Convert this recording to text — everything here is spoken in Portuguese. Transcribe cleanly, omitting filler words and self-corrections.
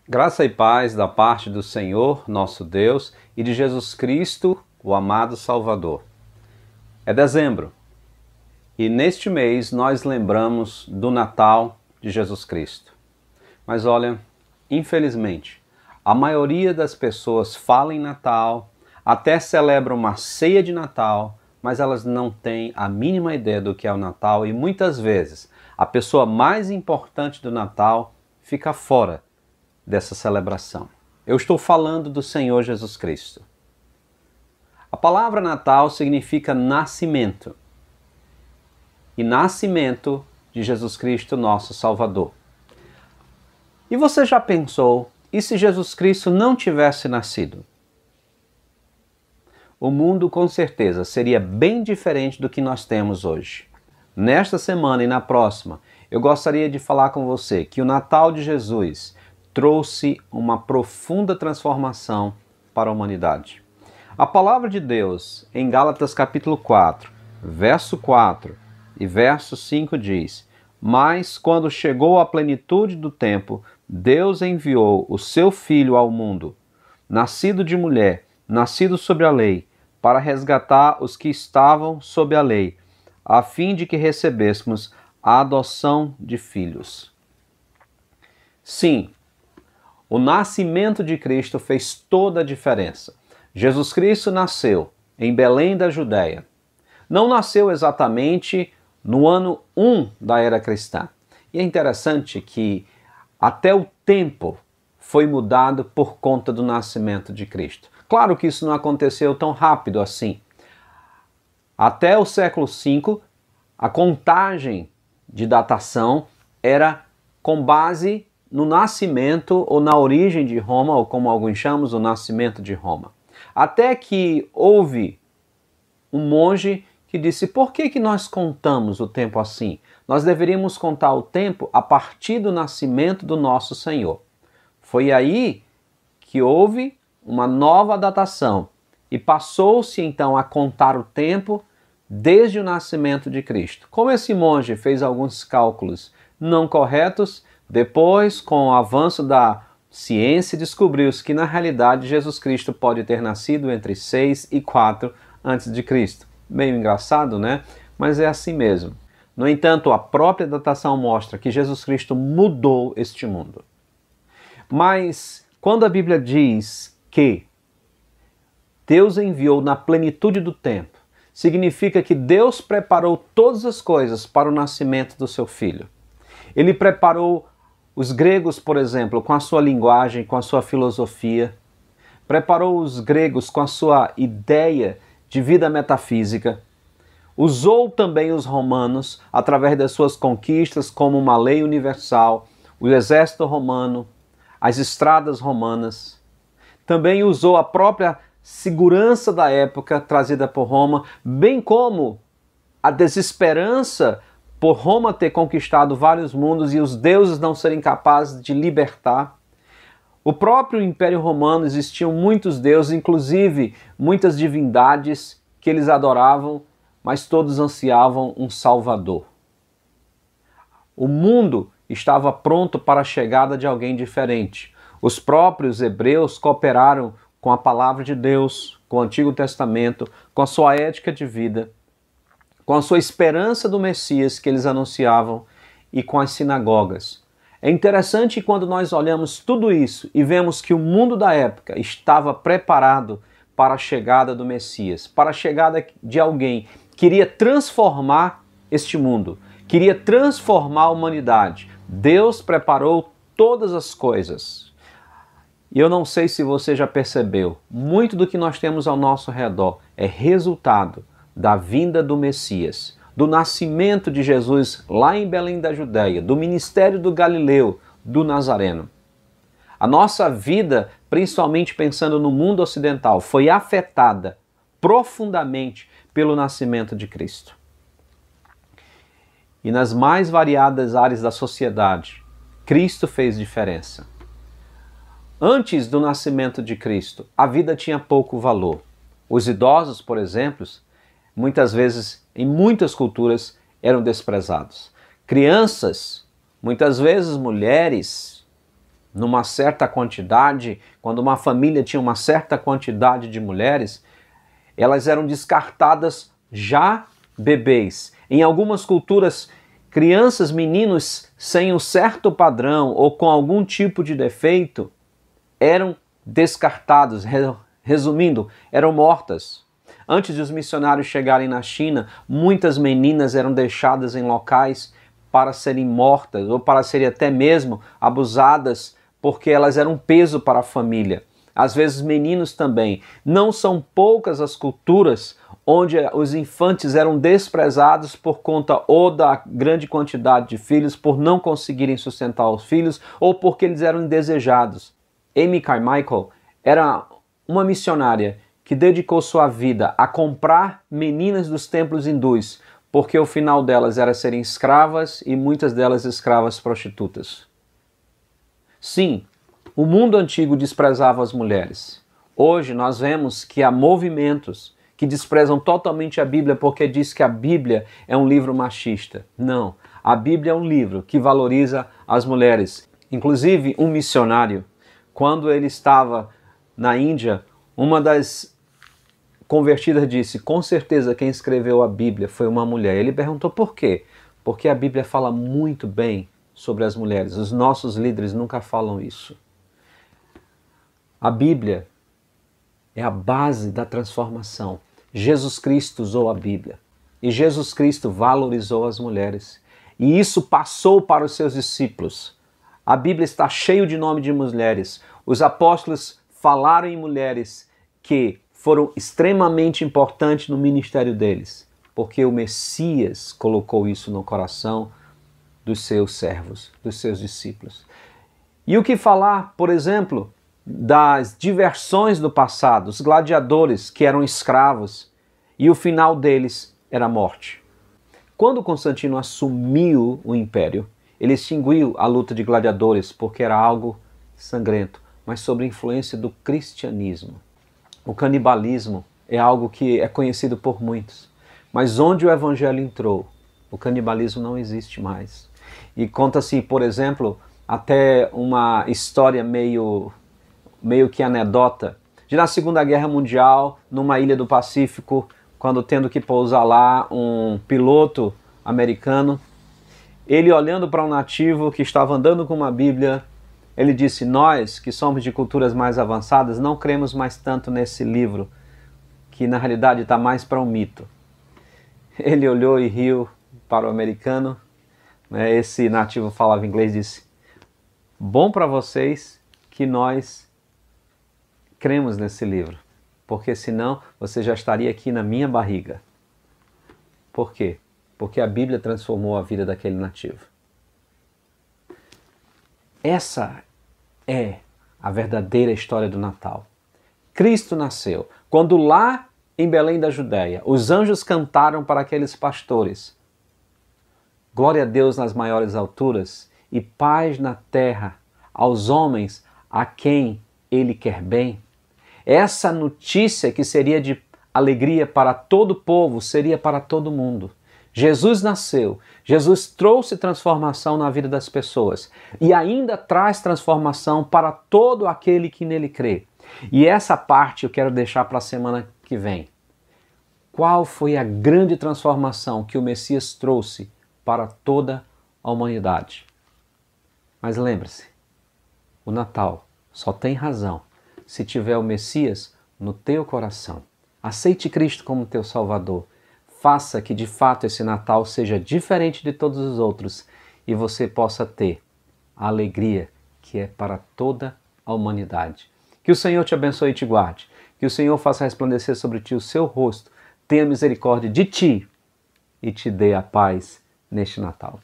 Graça e paz da parte do Senhor, nosso Deus, e de Jesus Cristo, o amado Salvador. É dezembro, e neste mês nós lembramos do Natal de Jesus Cristo. Mas olha, infelizmente, a maioria das pessoas fala em Natal, até celebra uma ceia de Natal, mas elas não têm a mínima ideia do que é o Natal e muitas vezes a pessoa mais importante do Natal fica fora dessa celebração. Eu estou falando do Senhor Jesus Cristo. A palavra Natal significa nascimento. E nascimento de Jesus Cristo, nosso Salvador. E você já pensou, e se Jesus Cristo não tivesse nascido? O mundo com certeza seria bem diferente do que nós temos hoje. Nesta semana e na próxima, eu gostaria de falar com você que o Natal de Jesus trouxe uma profunda transformação para a humanidade. A palavra de Deus, em Gálatas capítulo 4, verso 4 e verso 5 diz: Mas quando chegou a plenitude do tempo, Deus enviou o seu Filho ao mundo, nascido de mulher, nascido sob a lei, para resgatar os que estavam sob a lei, a fim de que recebêssemos a adoção de filhos. Sim, o nascimento de Cristo fez toda a diferença. Jesus Cristo nasceu em Belém da Judéia. Não nasceu exatamente no ano 1 da era cristã. E é interessante que até o tempo foi mudado por conta do nascimento de Cristo. Claro que isso não aconteceu tão rápido assim. Até o século V, a contagem de datação era com base no nascimento ou na origem de Roma, ou como alguns chamam, o nascimento de Roma. Até que houve um monge que disse: por que nós contamos o tempo assim? Nós deveríamos contar o tempo a partir do nascimento do nosso Senhor. Foi aí que houve uma nova datação e passou-se então a contar o tempo desde o nascimento de Cristo. Como esse monge fez alguns cálculos não corretos, depois, com o avanço da ciência, descobriu-se que na realidade Jesus Cristo pode ter nascido entre 6 e 4 a.C. Meio engraçado, né? Mas é assim mesmo. No entanto, a própria datação mostra que Jesus Cristo mudou este mundo. Mas quando a Bíblia diz que Deus enviou na plenitude do tempo, significa que Deus preparou todas as coisas para o nascimento do seu Filho. Ele preparou os gregos, por exemplo, com a sua linguagem, com a sua filosofia. Preparou os gregos com a sua ideia de vida metafísica. Usou também os romanos através das suas conquistas como uma lei universal, o exército romano, as estradas romanas. Também usou a própria segurança da época trazida por Roma, bem como a desesperança por Roma ter conquistado vários mundos e os deuses não serem capazes de libertar. O próprio Império Romano existiam muitos deuses, inclusive muitas divindades que eles adoravam, mas todos ansiavam um Salvador. O mundo estava pronto para a chegada de alguém diferente. Os próprios hebreus cooperaram com a palavra de Deus, com o Antigo Testamento, com a sua ética de vida, com a sua esperança do Messias que eles anunciavam e com as sinagogas. É interessante quando nós olhamos tudo isso e vemos que o mundo da época estava preparado para a chegada do Messias, para a chegada de alguém que iria transformar este mundo, queria transformar a humanidade. Deus preparou todas as coisas. E eu não sei se você já percebeu, muito do que nós temos ao nosso redor é resultado da vinda do Messias, do nascimento de Jesus lá em Belém da Judéia, do ministério do Galileu, do Nazareno. A nossa vida, principalmente pensando no mundo ocidental, foi afetada profundamente pelo nascimento de Cristo. E nas mais variadas áreas da sociedade, Cristo fez diferença. Antes do nascimento de Cristo, a vida tinha pouco valor. Os idosos, por exemplo, muitas vezes, em muitas culturas, eram desprezados. Crianças, muitas vezes mulheres, numa certa quantidade, quando uma família tinha uma certa quantidade de mulheres, elas eram descartadas já bebês. Em algumas culturas, crianças, meninos sem um certo padrão ou com algum tipo de defeito eram descartados, resumindo, eram mortas. Antes de os missionários chegarem na China, muitas meninas eram deixadas em locais para serem mortas ou para serem até mesmo abusadas porque elas eram um peso para a família. Às vezes meninos também. Não são poucas as culturas onde os infantes eram desprezados por conta ou da grande quantidade de filhos, por não conseguirem sustentar os filhos ou porque eles eram indesejados. Amy Carmichael era uma missionária que dedicou sua vida a comprar meninas dos templos hindus, porque o final delas era serem escravas e muitas delas escravas prostitutas. Sim, o mundo antigo desprezava as mulheres. Hoje nós vemos que há movimentos que desprezam totalmente a Bíblia porque diz que a Bíblia é um livro machista. Não, a Bíblia é um livro que valoriza as mulheres. Inclusive, um missionário, quando ele estava na Índia, uma das convertidas disse, com certeza quem escreveu a Bíblia foi uma mulher. Ele perguntou por quê? Porque a Bíblia fala muito bem sobre as mulheres. Os nossos líderes nunca falam isso. A Bíblia é a base da transformação. Jesus Cristo usou a Bíblia e Jesus Cristo valorizou as mulheres. E isso passou para os seus discípulos. A Bíblia está cheia de nome de mulheres. Os apóstolos falaram em mulheres que foram extremamente importantes no ministério deles, porque o Messias colocou isso no coração dos seus servos, dos seus discípulos. E o que falar, por exemplo, das diversões do passado, os gladiadores que eram escravos e o final deles era a morte. Quando Constantino assumiu o império, ele extinguiu a luta de gladiadores porque era algo sangrento, mas sob a influência do cristianismo. O canibalismo é algo que é conhecido por muitos, mas onde o evangelho entrou, o canibalismo não existe mais. E conta-se, por exemplo, até uma história meio que anedota, de na Segunda Guerra Mundial, numa ilha do Pacífico, quando tendo que pousar lá um piloto americano, ele olhando para um nativo que estava andando com uma Bíblia, ele disse, nós que somos de culturas mais avançadas não cremos mais tanto nesse livro, que na realidade está mais para um mito. Ele olhou e riu para o americano, esse nativo falava inglês e disse, bom para vocês que nós cremos nesse livro, porque senão você já estaria aqui na minha barriga. Por quê? Porque a Bíblia transformou a vida daquele nativo. Essa é a verdadeira história do Natal. Cristo nasceu. Quando lá em Belém da Judéia, os anjos cantaram para aqueles pastores, glória a Deus nas maiores alturas e paz na terra aos homens a quem Ele quer bem. Essa notícia que seria de alegria para todo o povo, seria para todo mundo. Jesus nasceu, Jesus trouxe transformação na vida das pessoas e ainda traz transformação para todo aquele que nele crê. E essa parte eu quero deixar para a semana que vem. Qual foi a grande transformação que o Messias trouxe para toda a humanidade? Mas lembre-se, o Natal só tem razão se tiver o Messias no teu coração. Aceite Cristo como teu Salvador. Faça que de fato esse Natal seja diferente de todos os outros e você possa ter a alegria que é para toda a humanidade. Que o Senhor te abençoe e te guarde. Que o Senhor faça resplandecer sobre ti o seu rosto, tenha misericórdia de ti e te dê a paz neste Natal.